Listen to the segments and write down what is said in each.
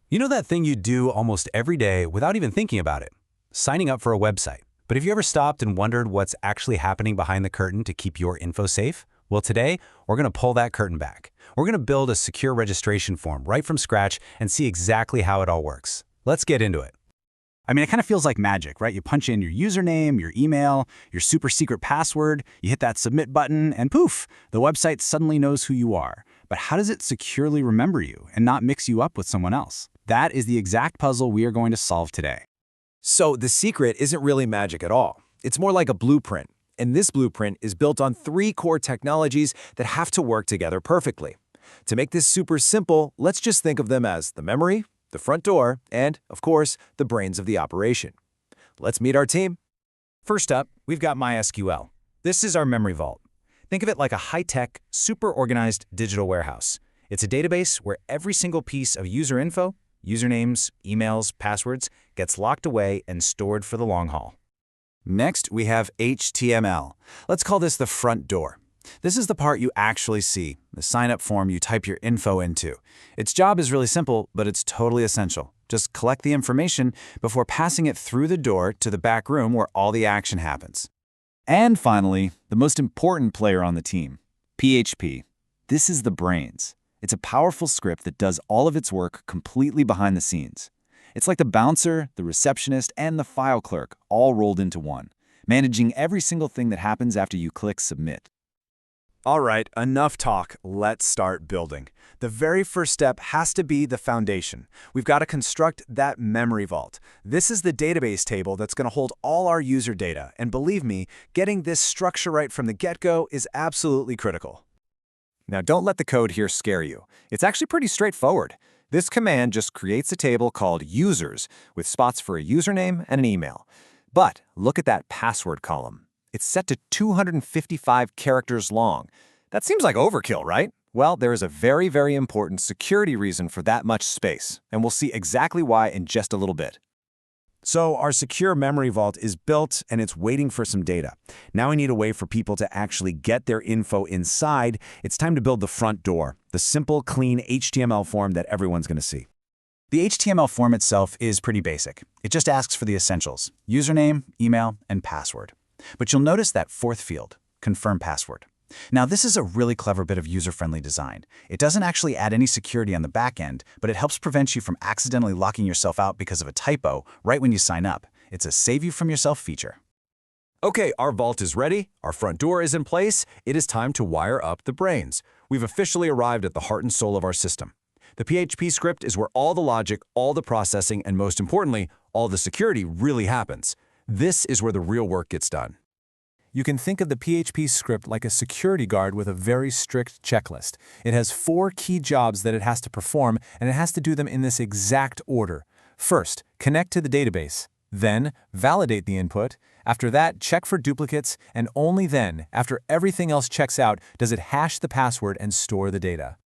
You know that thing you do almost every day without even thinking about it? Signing up for a website. But have you ever stopped and wondered what's actually happening behind the curtain to keep your info safe? Well, today, we're going to pull that curtain back. We're going to build a secure registration form right from scratch and see exactly how it all works. Let's get into it. I mean, it kind of feels like magic, right? You punch in your username, your email, your super secret password, you hit that submit button, and poof, the website suddenly knows who you are. But how does it securely remember you and not mix you up with someone else? That is the exact puzzle we are going to solve today. So the secret isn't really magic at all. It's more like a blueprint. And this blueprint is built on 3 core technologies that have to work together perfectly. To make this super simple, let's just think of them as the memory, the front door, and, of course, the brains of the operation. Let's meet our team. First up, we've got MySQL. This is our memory vault. Think of it like a high-tech, super organized digital warehouse. It's a database where every single piece of user info, usernames, emails, passwords, gets locked away and stored for the long haul. Next, we have HTML. Let's call this the front door. This is the part you actually see, the sign-up form you type your info into. Its job is really simple, but it's totally essential. Just collect the information before passing it through the door to the back room where all the action happens. And finally, the most important player on the team, PHP. This is the brains. It's a powerful script that does all of its work completely behind the scenes. It's like the bouncer, the receptionist, and the file clerk all rolled into one, managing every single thing that happens after you click submit. All right, enough talk. Let's start building. The very first step has to be the foundation. We've got to construct that memory vault. This is the database table that's going to hold all our user data. And believe me, getting this structure right from the get-go is absolutely critical. Now, don't let the code here scare you. It's actually pretty straightforward. This command just creates a table called users with spots for a username and an email. But look at that password column. It's set to 255 characters long. That seems like overkill, right? Well, there is a very, very important security reason for that much space, and we'll see exactly why in just a little bit. So our secure memory vault is built and it's waiting for some data. Now we need a way for people to actually get their info inside. It's time to build the front door, the simple, clean HTML form that everyone's going to see. The HTML form itself is pretty basic. It just asks for the essentials: username, email, and password. But you'll notice that fourth field, confirm password. Now, this is a really clever bit of user-friendly design. It doesn't actually add any security on the back end, but it helps prevent you from accidentally locking yourself out because of a typo right when you sign up. It's a save you from yourself feature. Okay, our vault is ready, our front door is in place, it is time to wire up the brains. We've officially arrived at the heart and soul of our system. The PHP script is where all the logic, all the processing, and most importantly, all the security really happens. This is where the real work gets done. You can think of the PHP script like a security guard with a very strict checklist. It has 4 key jobs that it has to perform, and it has to do them in this exact order. First, connect to the database. Then, validate the input. After that, check for duplicates, and only then, after everything else checks out, does it hash the password and store the data.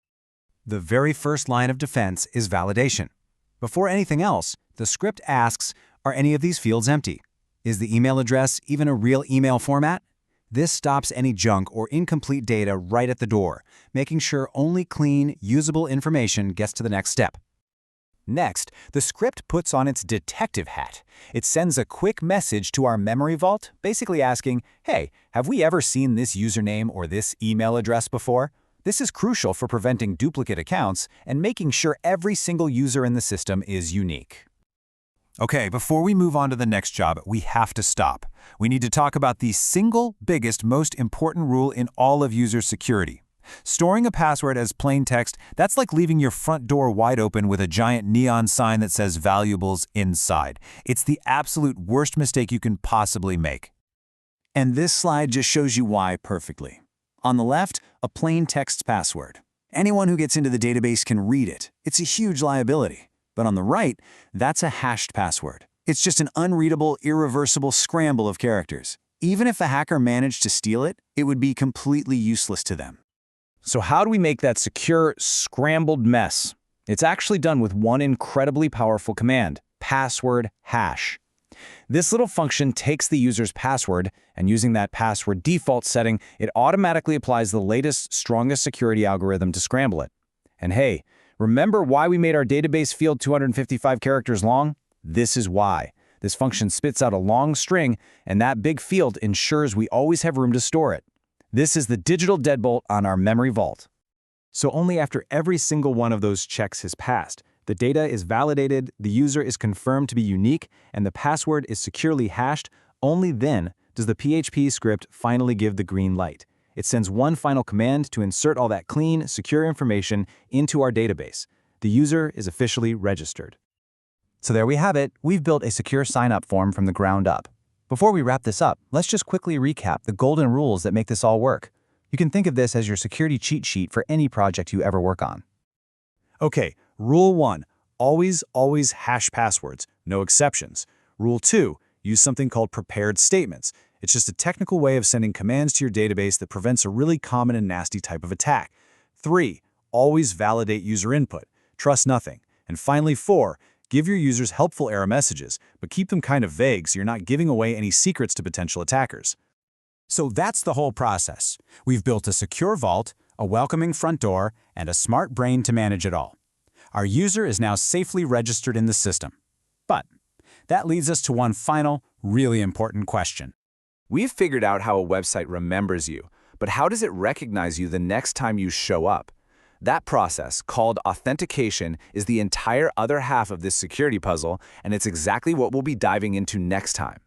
The very first line of defense is validation. Before anything else, the script asks, are any of these fields empty? Is the email address even a real email format? This stops any junk or incomplete data right at the door, making sure only clean, usable information gets to the next step. Next, the script puts on its detective hat. It sends a quick message to our memory vault, basically asking, hey, have we ever seen this username or this email address before? This is crucial for preventing duplicate accounts and making sure every single user in the system is unique. Okay, before we move on to the next job, we have to stop. We need to talk about the single biggest, most important rule in all of user security. Storing a password as plain text, that's like leaving your front door wide open with a giant neon sign that says valuables inside. It's the absolute worst mistake you can possibly make. And this slide just shows you why perfectly. On the left, a plain text password. Anyone who gets into the database can read it. It's a huge liability. But on the right, that's a hashed password. It's just an unreadable, irreversible scramble of characters. Even if a hacker managed to steal it, it would be completely useless to them. So how do we make that secure, scrambled mess? It's actually done with one incredibly powerful command, password hash. This little function takes the user's password, and using that password default setting, it automatically applies the latest, strongest security algorithm to scramble it. And hey, Remember why we made our database field 255 characters long? This is why. This function spits out a long string, and that big field ensures we always have room to store it. This is the digital deadbolt on our memory vault. So only after every single one of those checks has passed, the data is validated, the user is confirmed to be unique, and the password is securely hashed, only then does the PHP script finally give the green light. It sends one final command to insert all that clean, secure information into our database. The user is officially registered. So there we have it. We've built a secure sign-up form from the ground up. Before we wrap this up, let's just quickly recap the golden rules that make this all work. You can think of this as your security cheat sheet for any project you ever work on. Okay, Rule 1, always hash passwords, no exceptions. Rule 2, use something called prepared statements. It's just a technical way of sending commands to your database that prevents a really common and nasty type of attack. 3, always validate user input. Trust nothing. And finally 4, give your users helpful error messages, but keep them kind of vague so you're not giving away any secrets to potential attackers. So that's the whole process. We've built a secure vault, a welcoming front door, and a smart brain to manage it all. Our user is now safely registered in the system. But that leads us to one final, really important question. We've figured out how a website remembers you, but how does it recognize you the next time you show up? That process, called authentication, is the entire other half of this security puzzle, and it's exactly what we'll be diving into next time.